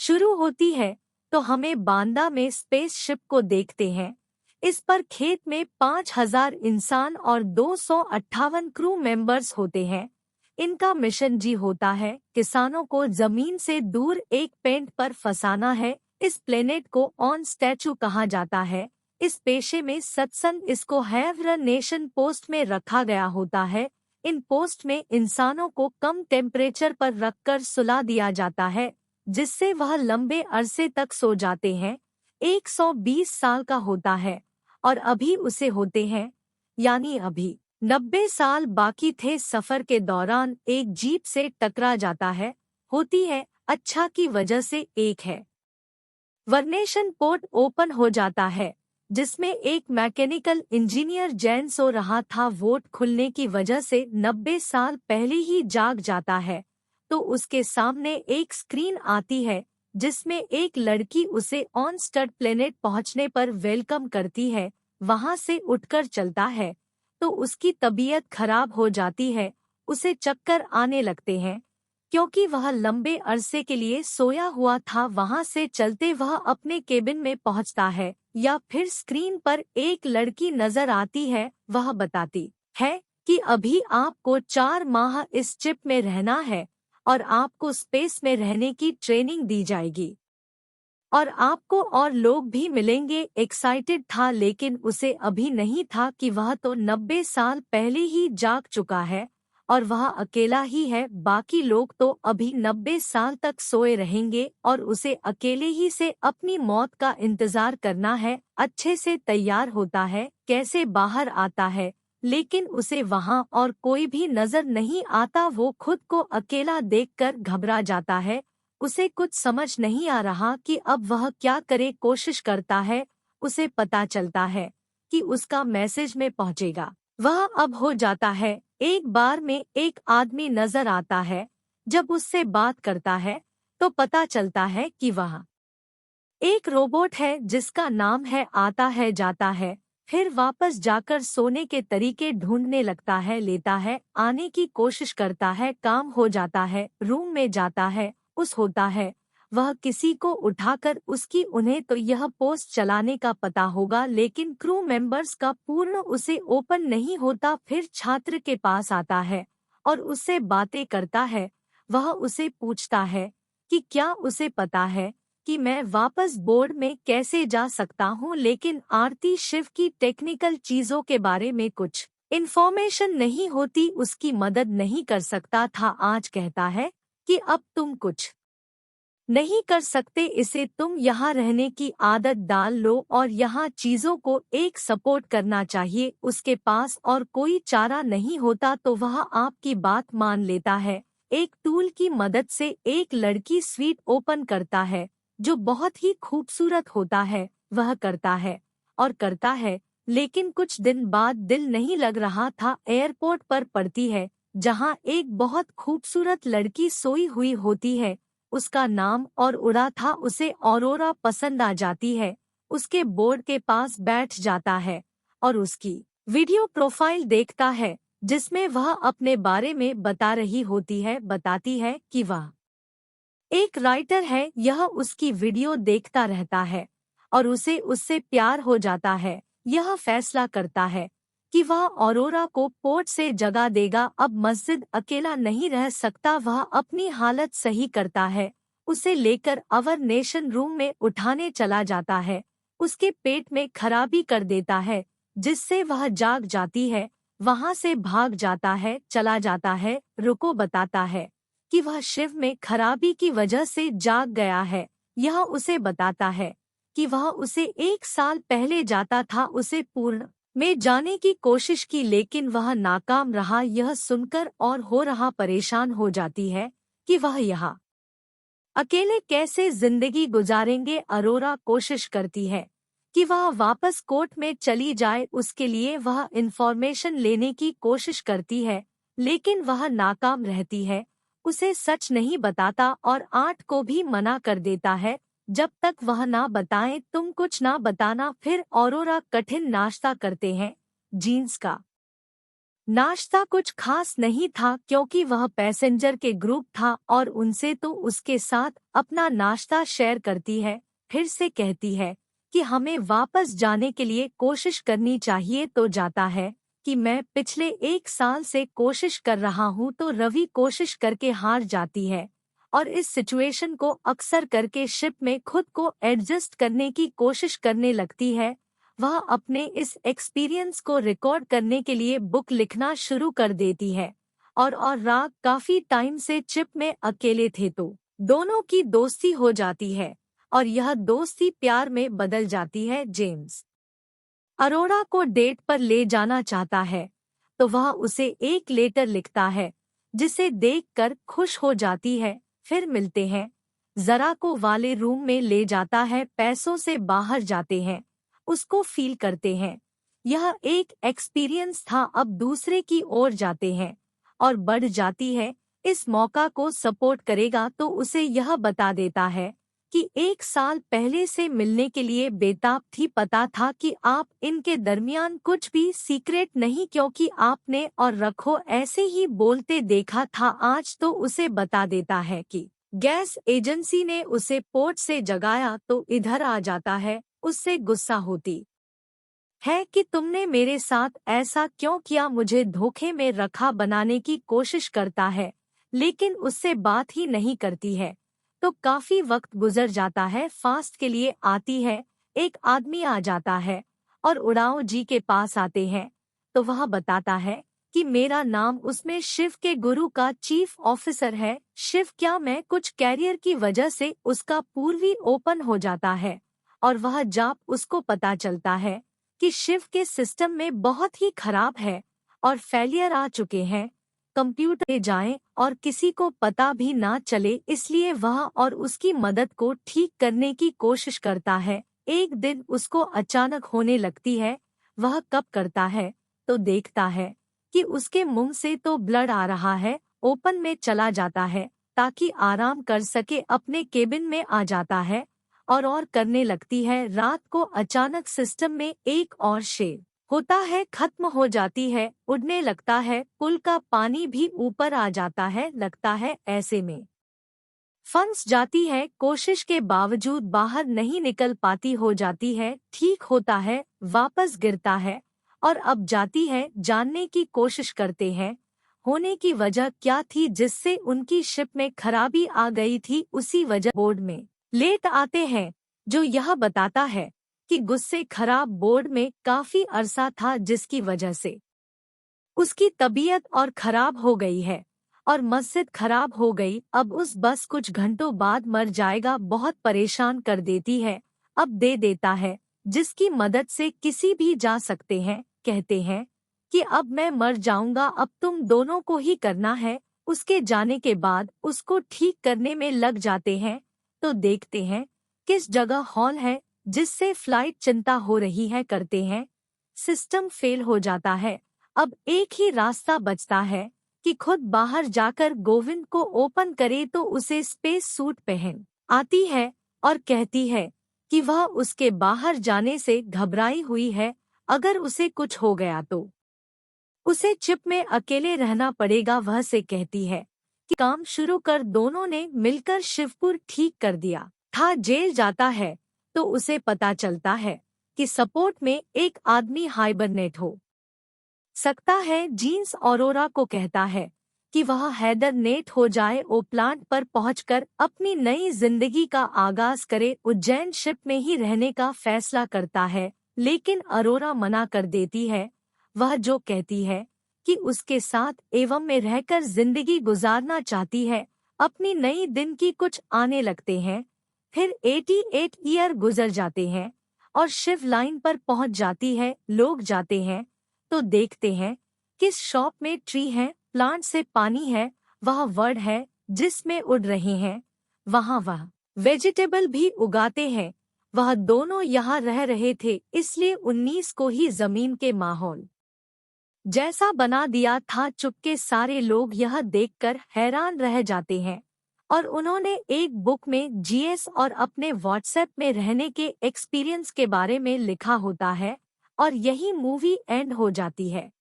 शुरू होती है तो हमें बांदा में स्पेसशिप को देखते हैं। इस पर खेत में 5,000 इंसान और 258 क्रू मेंबर्स होते हैं। इनका मिशन जी होता है किसानों को जमीन से दूर एक पेंट पर फंसाना है। इस प्लेनेट को ऑन स्टैचू कहा जाता है। इस पेशे में सत्संग इसको हैवर नेशन पोस्ट में रखा गया होता है। इन पोस्ट में इंसानों को कम टेम्परेचर पर रखकर सुला दिया जाता है, जिससे वह लंबे अरसे तक सो जाते हैं। 120 साल का होता है और अभी उसे होते हैं, यानी अभी 90 साल बाकी थे। सफर के दौरान एक जीप से टकरा जाता है। होती है अच्छा की वजह से एक है वर्नेशन पोर्ट ओपन हो जाता है, जिसमें एक मैकेनिकल इंजीनियर जैन सो रहा था। वोट खुलने की वजह से 90 साल पहले ही जाग जाता है। तो उसके सामने एक स्क्रीन आती है जिसमें एक लड़की उसे ऑन स्टड प्लेनेट पहुंचने पर वेलकम करती है। वहां से उठकर चलता है तो उसकी तबीयत खराब हो जाती है। उसे चक्कर आने लगते हैं क्योंकि वह लंबे अरसे के लिए सोया हुआ था। वहां से चलते वह अपने केबिन में पहुंचता है, या फिर स्क्रीन पर एक लड़की नजर आती है। वह बताती है कि अभी आपको 4 माह इस चिप में रहना है और आपको स्पेस में रहने की ट्रेनिंग दी जाएगी और आपको और लोग भी मिलेंगे। एक्साइटेड था, लेकिन उसे अभी नहीं था कि वह तो 90 साल पहले ही जाग चुका है और वह अकेला ही है। बाकी लोग तो अभी 90 साल तक सोए रहेंगे और उसे अकेले ही से अपनी मौत का इंतजार करना है। अच्छे से तैयार होता है, कैसे बाहर आता है, लेकिन उसे वहां और कोई भी नजर नहीं आता। वो खुद को अकेला देखकर घबरा जाता है। उसे कुछ समझ नहीं आ रहा कि अब वह क्या करे। कोशिश करता है। उसे पता चलता है कि उसका मैसेज में पहुंचेगा। वह अब हो जाता है। एक बार में एक आदमी नजर आता है। जब उससे बात करता है तो पता चलता है कि वह एक रोबोट है जिसका नाम है आता है जाता है। फिर वापस जाकर सोने के तरीके ढूंढने लगता है, लेता है, आने की कोशिश करता है, काम हो जाता है, रूम में जाता है, उस होता है। वह किसी को उठाकर उसकी उन्हें तो यह पोस्ट चलाने का पता होगा, लेकिन क्रू मेंबर्स का पूर्ण उसे ओपन नहीं होता। फिर छात्र के पास आता है और उससे बातें करता है। वह उसे पूछता है कि क्या उसे पता है कि मैं वापस बोर्ड में कैसे जा सकता हूँ, लेकिन आरती शिव की टेक्निकल चीजों के बारे में कुछ इन्फॉर्मेशन नहीं होती। उसकी मदद नहीं कर सकता था। आज कहता है कि अब तुम कुछ नहीं कर सकते, इसे तुम यहाँ रहने की आदत डाल लो और यहाँ चीजों को एक सपोर्ट करना चाहिए। उसके पास और कोई चारा नहीं होता तो वह आपकी बात मान लेता है। एक टूल की मदद से एक लड़की स्वीट ओपन करता है जो बहुत ही खूबसूरत होता है। वह करता है और करता है, लेकिन कुछ दिन बाद दिल नहीं लग रहा था। एयरपोर्ट पर पड़ती है जहाँ एक बहुत खूबसूरत लड़की सोई हुई होती है। उसका नाम और उड़ा था। उसे ऑरोरा पसंद आ जाती है। उसके बोर्ड के पास बैठ जाता है और उसकी वीडियो प्रोफाइल देखता है जिसमें वह अपने बारे में बता रही होती है। बताती है कि वह एक राइटर है। यह उसकी वीडियो देखता रहता है और उसे उससे प्यार हो जाता है। यह फैसला करता है कि वह ऑरोरा को पोर्ट से जगा देगा। अब मस्जिद अकेला नहीं रह सकता। वह अपनी हालत सही करता है, उसे लेकर अवर नेशन रूम में उठाने चला जाता है। उसके पेट में खराबी कर देता है जिससे वह जाग जाती है। वहां से भाग जाता है, चला जाता है। रुको, बताता है कि वह शिव में खराबी की वजह से जाग गया है। यह उसे बताता है कि वह उसे 1 साल पहले जाता था। उसे पूर्ण में जाने की कोशिश की, लेकिन वह नाकाम रहा। यह सुनकर और हो रहा परेशान हो जाती है कि वह यहाँ अकेले कैसे जिंदगी गुजारेंगे। अरोरा कोशिश करती है कि वह वापस कोर्ट में चली जाए। उसके लिए वह इंफॉर्मेशन लेने की कोशिश करती है, लेकिन वह नाकाम रहती है। उसे सच नहीं बताता और 8 को भी मना कर देता है जब तक वह ना बताए। तुम कुछ ना बताना। फिर ऑरोरा कठिन नाश्ता करते हैं, जीन्स का नाश्ता कुछ खास नहीं था क्योंकि वह पैसेंजर के ग्रुप था और उनसे तो उसके साथ अपना नाश्ता शेयर करती है। फिर से कहती है कि हमें वापस जाने के लिए कोशिश करनी चाहिए तो जाता है कि मैं पिछले 1 साल से कोशिश कर रहा हूँ तो रवि कोशिश करके हार जाती है और इस सिचुएशन को अक्सर करके शिप में खुद को एडजस्ट करने की कोशिश करने लगती है। वह अपने इस एक्सपीरियंस को रिकॉर्ड करने के लिए बुक लिखना शुरू कर देती है और राग काफी टाइम से चिप में अकेले थे तो दोनों की दोस्ती हो जाती है और यह दोस्ती प्यार में बदल जाती है। जेम्स अरोड़ा को डेट पर ले जाना चाहता है तो वह उसे एक लेटर लिखता है जिसे देखकर खुश हो जाती है। फिर मिलते हैं। जरा को वाले रूम में ले जाता है, पैसों से बाहर जाते हैं, उसको फील करते हैं। यह एक एक्सपीरियंस था, अब दूसरे की ओर जाते हैं और बढ़ जाती है। इस मौका को सपोर्ट करेगा तो उसे यह बता देता है कि 1 साल पहले से मिलने के लिए बेताब थी, पता था कि आप इनके दरमियान कुछ भी सीक्रेट नहीं क्योंकि आपने और रखो ऐसे ही बोलते देखा था। आज तो उसे बता देता है कि गैस एजेंसी ने उसे पोर्ट से जगाया तो इधर आ जाता है। उससे गुस्सा होती है कि तुमने मेरे साथ ऐसा क्यों किया, मुझे धोखे में रखा बनाने की कोशिश करता है लेकिन उससे बात ही नहीं करती है। तो काफी वक्त गुजर जाता है। फास्ट के लिए आती है, एक आदमी आ जाता है और उड़ाव जी के पास आते हैं तो वह बताता है कि मेरा नाम उसमें शिव के गुरु का चीफ ऑफिसर है। शिव क्या, मैं कुछ कैरियर की वजह से उसका पूर्वी ओपन हो जाता है और वह जाप उसको पता चलता है कि शिव के सिस्टम में बहुत ही खराब है और फेलियर आ चुके हैं। कंप्यूटर ले जाएं और किसी को पता भी ना चले, इसलिए वह और उसकी मदद को ठीक करने की कोशिश करता है। एक दिन उसको अचानक होने लगती है। वह कब करता है तो देखता है कि उसके मुंह से तो ब्लड आ रहा है। ओपन में चला जाता है ताकि आराम कर सके, अपने केबिन में आ जाता है और करने लगती है। रात को अचानक सिस्टम में एक और शेर होता है, खत्म हो जाती है, उड़ने लगता है, पुल का पानी भी ऊपर आ जाता है। लगता है ऐसे में फंस जाती है, कोशिश के बावजूद बाहर नहीं निकल पाती, हो जाती है, ठीक होता है, वापस गिरता है और अब जाती है। जानने की कोशिश करते हैं होने की वजह क्या थी जिससे उनकी शिप में खराबी आ गई थी। उसी वजह बोर्ड में लेट आते हैं जो यह बताता है कि गुस्से खराब बोर्ड में काफी अरसा था जिसकी वजह से उसकी तबीयत और खराब हो गई है और मस्जिद खराब हो गई। अब उस बस कुछ घंटों बाद मर जाएगा, बहुत परेशान कर देती है। अब दे देता है जिसकी मदद से किसी भी जा सकते हैं। कहते हैं कि अब मैं मर जाऊंगा, अब तुम दोनों को ही करना है। उसके जाने के बाद उसको ठीक करने में लग जाते हैं तो देखते हैं किस जगह हॉल है जिससे फ्लाइट चिंता हो रही है। करते हैं, सिस्टम फेल हो जाता है। अब एक ही रास्ता बचता है कि खुद बाहर जाकर गोविंद को ओपन करे तो उसे स्पेस सूट पहन आती है और कहती है कि वह उसके बाहर जाने से घबराई हुई है, अगर उसे कुछ हो गया तो उसे चिप में अकेले रहना पड़ेगा। वह से कहती है कि काम शुरू कर। दोनों ने मिलकर शिवपुर ठीक कर दिया था। जेल जाता है तो उसे पता चलता है कि सपोर्ट में एक आदमी हाइबरनेट हो सकता है। जीन्स औरोरा को कहता है कि वह हैदरनेट हो जाए, ओ प्लांट पर पहुंचकर अपनी नई जिंदगी का आगाज करे। उज्जैन शिप में ही रहने का फैसला करता है लेकिन अरोरा मना कर देती है। वह जो कहती है कि उसके साथ एवं में रहकर जिंदगी गुजारना चाहती है। अपनी नई दिन की कुछ आने लगते हैं। फिर 88 ईयर गुजर जाते हैं और शिव लाइन पर पहुंच जाती है। लोग जाते हैं तो देखते हैं किस शॉप में ट्री है, प्लांट से पानी है, वह वर्ड है जिसमें उड़ रहे हैं। वहाँ वह वेजिटेबल भी उगाते हैं। वह दोनों यहाँ रह रहे थे इसलिए 19 को ही जमीन के माहौल जैसा बना दिया था। चुपके सारे लोग यह देखकर हैरान रह जाते हैं और उन्होंने एक बुक में जीएस और अपने व्हाट्सएप में रहने के एक्सपीरियंस के बारे में लिखा होता है और यही मूवी एंड हो जाती है।